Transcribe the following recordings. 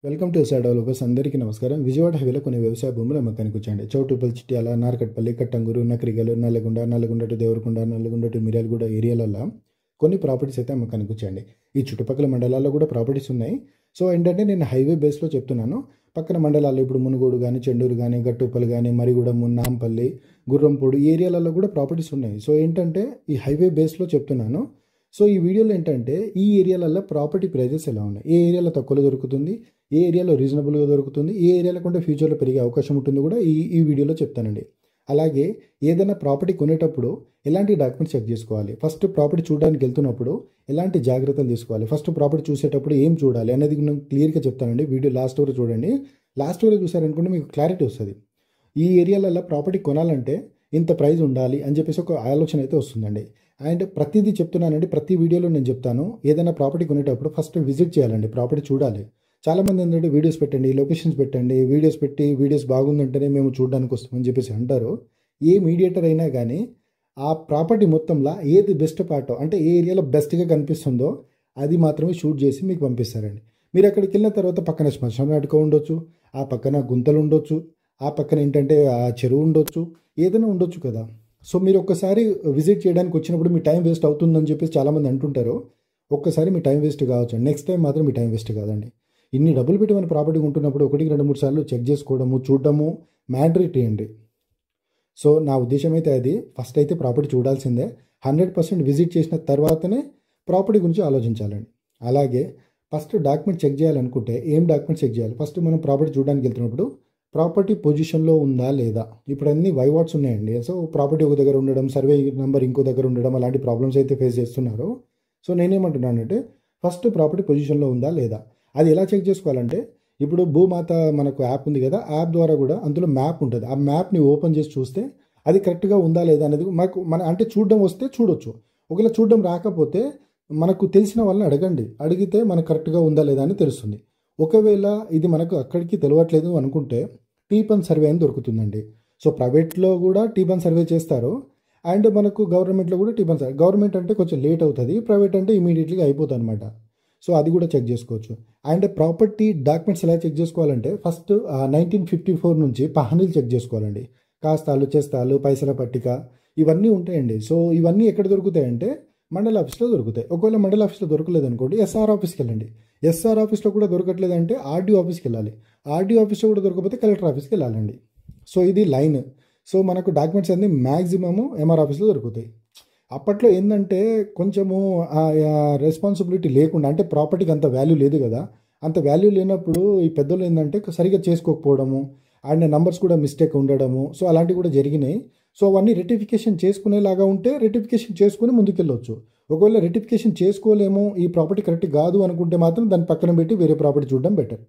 Welcome to SR developers. అందరికీ నమస్కారం. విజయవాడ హైవేలో కొన్ని వ్యవసాయ భూములు అమ్మకానికి వచ్చాయండి. చౌటుప్పల్, చిట్యాల, నార్కట్పల్లి, కట్టంగూరు, నకరిగలు, నల్లగొండ టు దేవరకొండ, నల్లగొండ టు మిర్యాలగూడ ఏరియాలలో కొన్ని ప్రాపర్టీస్ అయితే అమ్మకానికి వచ్చాయండి. ఈ చుట్టుపక్కల మండలాల్లో కూడా ప్రాపర్టీస్ ఉన్నాయి. సో ఏంటంటే నేను హైవే బేస్లో చెప్తున్నాను. పక్కన మండలాల్లో ఇప్పుడు మునుగోడు కానీ, చెండూరు కానీ, గట్టుప్పల్ కానీ, మరిగూడెం, నాంపల్లి, గుర్రంపూడి ఈ ఏరియాలలో కూడా ప్రాపర్టీస్ ఉన్నాయి. సో ఏంటంటే ఈ హైవే బేస్లో చెప్తున్నాను. సో ఈ వీడియోలో ఏంటంటే ఈ ఏరియాలలో ప్రాపర్టీ ప్రైజెస్ ఎలా ఉన్నాయి, ఏ ఏరియాలో తక్కువలో దొరుకుతుంది, ఏ ఏరియాలో రీజనబుల్గా దొరుకుతుంది, ఏ ఏరియాలో కొంటే ఫ్యూచర్లో పెరిగే అవకాశం ఉంటుంది కూడా ఈ వీడియోలో చెప్తానండి. అలాగే ఏదైనా ప్రాపర్టీ కొనేటప్పుడు ఎలాంటి డాక్యుమెంట్స్ చెక్ చేసుకోవాలి, ఫస్ట్ ప్రాపర్టీ చూడడానికి వెళ్తున్నప్పుడు ఎలాంటి జాగ్రత్తలు తీసుకోవాలి, ఫస్ట్ ప్రాపర్టీ చూసేటప్పుడు ఏం చూడాలి అనేది నేను క్లియర్గా చెప్తానండి. వీడియో లాస్ట్ వరకు చూడండి. లాస్ట్ వరకు చూసారనుకుంటే మీకు క్లారిటీ వస్తుంది. ఈ ఏరియాలలో ప్రాపర్టీ కొనాలంటే ఇంత ప్రైస్ ఉండాలి అని చెప్పేసి ఒక ఆలోచన అయితే వస్తుందండి. అండ్ ప్రతిదీ చెప్తున్నానండి, ప్రతి వీడియోలో నేను చెప్తాను. ఏదైనా ప్రాపర్టీ కొనేటప్పుడు ఫస్ట్ విజిట్ చేయాలండి, ప్రాపర్టీ చూడాలి. చాలామంది ఏంటంటే వీడియోస్ పెట్టండి, లొకేషన్స్ పెట్టండి, వీడియోస్ పెట్టి వీడియోస్ బాగుందంటేనే మేము చూడడానికి వస్తామని చెప్పేసి అంటారు. ఏ మీడియేటర్ అయినా కానీ ఆ ప్రాపర్టీ మొత్తంలో ఏది బెస్ట్ పార్టో అంటే ఏ ఏరియాలో బెస్ట్గా కనిపిస్తుందో అది మాత్రమే షూట్ చేసి మీకు పంపిస్తారండి. మీరు అక్కడికి వెళ్ళిన తర్వాత పక్కన శ్మశానం అటుక ఉండొచ్చు, ఆ పక్కన గుంతలు ఉండొచ్చు, ఆ పక్కన ఏంటంటే ఆ చెరువు ఉండొచ్చు, ఏదైనా ఉండొచ్చు కదా. సో మీరు ఒక్కసారి విజిట్ చేయడానికి వచ్చినప్పుడు మీ టైం వేస్ట్ అవుతుందని చెప్పేసి చాలామంది అంటుంటారు. ఒక్కసారి మీ టైం వేస్ట్ కావచ్చు, నెక్స్ట్ టైం మాత్రం మీ టైం వేస్ట్ కాదండి. ఇన్ని డబ్బులు పెట్టి మన ప్రాపర్టీ ఉంటున్నప్పుడు 1-2-3 సార్లు చెక్ చేసుకోవడము, చూడడము మ్యాండేటరీ అండి. సో నా ఉద్దేశం అయితే అది, ఫస్ట్ అయితే ప్రాపర్టీ చూడాల్సిందే. 100% విజిట్ చేసిన తర్వాతనే ప్రాపర్టీ గురించి ఆలోచించాలండి. అలాగే ఫస్ట్ డాక్యుమెంట్ చెక్ చేయాలనుకుంటే ఏం డాక్యుమెంట్ చెక్ చేయాలి, ఫస్ట్ మనం ప్రాపర్టీ చూడడానికి వెళ్తున్నప్పుడు ప్రాపర్టీ పొజిషన్లో ఉందా లేదా. ఇప్పుడు అన్ని వైవాట్స్ ఉన్నాయండి. సో ప్రాపర్టీ ఒక దగ్గర ఉండడం, సర్వే నెంబర్ ఇంకో దగ్గర ఉండడం, అలాంటి ప్రాబ్లమ్స్ అయితే ఫేస్ చేస్తున్నారు. సో నేనేమంటున్నానంటే ఫస్ట్ ప్రాపర్టీ పొజిషన్లో ఉందా లేదా. అది ఎలా చెక్ చేసుకోవాలంటే ఇప్పుడు భూమాత మనకు యాప్ ఉంది కదా, యాప్ ద్వారా కూడా అందులో మ్యాప్ ఉంటుంది. ఆ మ్యాప్ని ఓపెన్ చేసి చూస్తే అది కరెక్ట్గా ఉందా లేదా అనేది మన అంటే చూడడం వస్తే చూడొచ్చు. ఒకవేళ చూడడం రాకపోతే మనకు తెలిసిన వాళ్ళని అడిగితే మనకు కరెక్ట్గా ఉందా లేదా అని తెలుస్తుంది. ఒకవేళ ఇది మనకు అక్కడికి తెలియట్లేదు అనుకుంటే టీ-పన్ సర్వే అని దొరుకుతుందండి. సో ప్రైవేట్లో కూడా టీ-పన్ సర్వే చేస్తారు, అండ్ మనకు గవర్నమెంట్లో కూడా టీ-పన్ సర్వే. గవర్నమెంట్ అంటే కొంచెం లేట్ అవుతుంది, ప్రైవేట్ అంటే ఇమీడియట్గా అయిపోతుంది అనమాట. సో అది కూడా చెక్ చేసుకోవచ్చు. అండ్ ప్రాపర్టీ డాక్యుమెంట్స్ ఎలా చెక్ చేసుకోవాలంటే ఫస్ట్ 1954 నుంచి పహనీలు చెక్ చేసుకోవాలండి. కాస్తాలు, చేస్తాలు, పైసల పట్టిక ఇవన్నీ ఉంటాయండి. సో ఇవన్నీ ఎక్కడ దొరుకుతాయంటే మండల ఆఫీస్లో దొరుకుతాయి. ఒకవేళ మండల ఆఫీస్లో దొరకలేదు అనుకోండి, ఎస్ఆర్ ఆఫీస్కి వెళ్ళండి. ఎస్ఆర్ ఆఫీస్లో కూడా దొరకట్లేదంటే ఆర్డీఓ ఆఫీస్కి వెళ్ళాలి. ఆర్డీఓ ఆఫీస్లో కూడా దొరకకపోతే కలెక్టర్ ఆఫీస్కి వెళ్ళాలండి. సో ఇది లైన్. సో మనకు డాక్యుమెంట్స్ అన్నీ మ్యాక్సిమము ఎంఆర్ ఆఫీస్లో దొరుకుతాయి. అప్పట్లో ఏంటంటే కొంచెము రెస్పాన్సిబిలిటీ లేకుండా, అంటే ప్రాపర్టీకి అంత వాల్యూ లేదు కదా, అంత వాల్యూ లేనప్పుడు ఈ పెద్దలు ఏంటంటే సరిగ్గా చేసుకోకపోవడము, అండ్ నంబర్స్ కూడా మిస్టేక్ ఉండడము, సో అలాంటివి కూడా జరిగినాయి. సో అవన్నీ రెటిఫికేషన్ చేసుకునేలాగా ఉంటే రెటిఫికేషన్ చేసుకుని ముందుకెళ్ళవచ్చు. ఒకవేళ రెటిఫికేషన్ చేసుకోలేము, ఈ ప్రాపర్టీ కరెక్ట్ కాదు అనుకుంటే మాత్రం దాన్ని పక్కన పెట్టి వేరే ప్రాపర్టీ చూడడం బెటర్.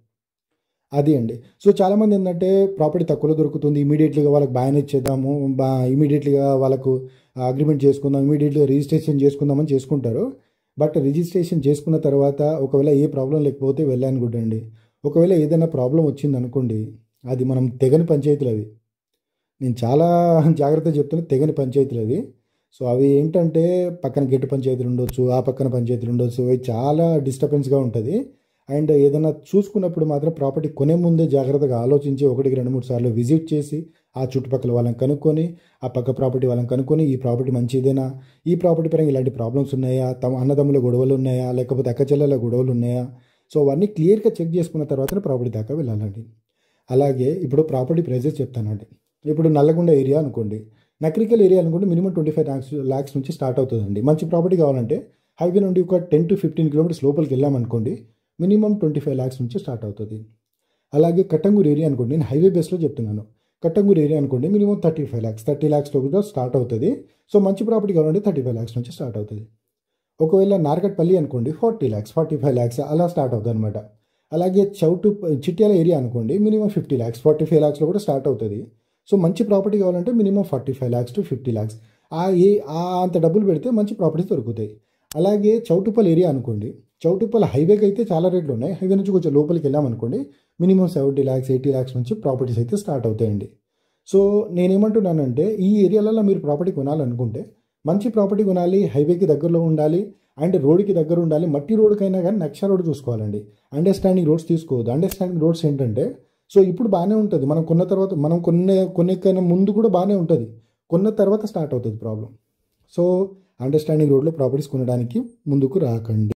అది అండి. సో చాలామంది ఏంటంటే ప్రాపర్టీ తక్కువలో దొరుకుతుంది, ఇమీడియట్లీగా వాళ్ళకి బ్యాన్ ఇచ్చేద్దాము, ఇమీడియట్లీగా వాళ్ళకు అగ్రిమెంట్ చేసుకుందాం, ఇమీడియట్లీగా రిజిస్ట్రేషన్ చేసుకుందామని చేసుకుంటారు. బట్ రిజిస్ట్రేషన్ చేసుకున్న తర్వాత ఒకవేళ ఏ ప్రాబ్లం లేకపోతే వెళ్ళాను గుడ్ అండి. ఒకవేళ ఏదైనా ప్రాబ్లం వచ్చింది అనుకోండి, అది మనం తెగని పంచాయతీలు అవి. నేను చాలా జాగ్రత్తగా చెప్తున్నా, తెగని పంచాయతీలు అవి. సో అవి ఏంటంటే పక్కన గెట్టు పంచాయతీలు ఉండొచ్చు, ఆ పక్కన పంచాయతీలు ఉండొచ్చు, అవి చాలా డిస్టర్బెన్స్గా ఉంటుంది. అండ్ ఏదైనా చూసుకున్నప్పుడు మాత్రం ప్రాపర్టీ కొనే ముందే జాగ్రత్తగా ఆలోచించి 1-2-3 సార్లు విజిట్ చేసి ఆ చుట్టుపక్కల వాళ్ళని కనుక్కొని, ఆ పక్క ప్రాపర్టీ వాళ్ళని కనుక్కొని ఈ ప్రాపర్టీ మంచిదేనా, ఈ ప్రాపర్టీ పరంగా ఇలాంటి ప్రాబ్లమ్స్ ఉన్నాయా, అన్నదమ్ముల గొడవలు ఉన్నాయా, లేకపోతే అక్కచెల్లెల గొడవలు ఉన్నాయా, సో అవన్నీ క్లియర్గా చెక్ చేసుకున్న తర్వాతనే ప్రాపర్టీ దాకా వెళ్ళాలండి. అలాగే ఇప్పుడు ప్రాపర్టీ ప్రైజెస్ చెప్తానండి. ఇప్పుడు నల్లగొండ ఏరియా అనుకోండి, నకరికల్ ఏరియా అనుకోండి, మినిమం 25 lakhs నుంచి స్టార్ట్ అవుతుందండి. మంచి ప్రాపర్టీ కావాలంటే హైవే నుండి ఒక 10-15 kilometers లోపలికి వెళ్ళామనుకోండి, మినిమం 25 lakhs నుంచి స్టార్ట్ అవుతుంది. అలాగే కట్టంగూరు ఏరియా అనుకోండి, నేను హైవే బేస్లో చెప్తున్నాను. కట్టంగూరు ఏరియా అనుకోండి మినిమం 35 lakhs, 30 lakhsలో కూడా స్టార్ట్ అవుతుంది. సో మంచి ప్రాపర్టీ కావాలంటే 35 lakhs నుంచి స్టార్ట్ అవుతుంది. ఒకవేళ నార్కట్పల్లి అనుకోండి 40 lakhs, 45 lakhs అలా స్టార్ట్ అవుతుంది అనమాట. అలాగే చిట్యాల ఏరియా అనుకోండి మినిమం 50 lakhs, 45 lakhsలో కూడా స్టార్ట్ అవుతుంది. సో మంచి ప్రాపర్టీ కావాలంటే మినిమం 45 lakhs to 50 lakhs అంత డబ్బులు పెడితే మంచి ప్రాపర్టీస్ దొరుకుతాయి. అలాగే చౌటుప్పల్ ఏరియా అనుకోండి, చౌటుప్పల్ హైవేకి అయితే చాలా రేట్లు ఉన్నాయి. హైవే నుంచి కొంచెం లోపలికి వెళ్ళామనుకోండి మినిమం 70 lakhs, 80 lakhs నుంచి ప్రాపర్టీస్ అయితే స్టార్ట్ అవుతాయండి. సో నేనేమంటున్నానంటే ఈ ఏరియాలలో మీరు ప్రాపర్టీ కొనాలనుకుంటే మంచి ప్రాపర్టీ కొనాలి, హైవేకి దగ్గరలో ఉండాలి అండ్ రోడ్డుకి దగ్గర ఉండాలి. మట్టి రోడ్డుకైనా కానీ నక్ష రోడ్ చూసుకోవాలండి. అండర్స్టాండింగ్ రోడ్స్ తీసుకోవద్దు. అండర్స్టాండింగ్ రోడ్స్ ఏంటంటే, సో ఇప్పుడు బాగానే ఉంటుంది, మనం కొన్న తర్వాత, మనం కొనే ముందు కూడా బాగానే ఉంటుంది, కొన్న తర్వాత స్టార్ట్ అవుతుంది ప్రాబ్లం. సో అండర్స్టాండింగ్ రోడ్లో ప్రాపర్టీస్ కొనడానికి ముందుకు రాకండి.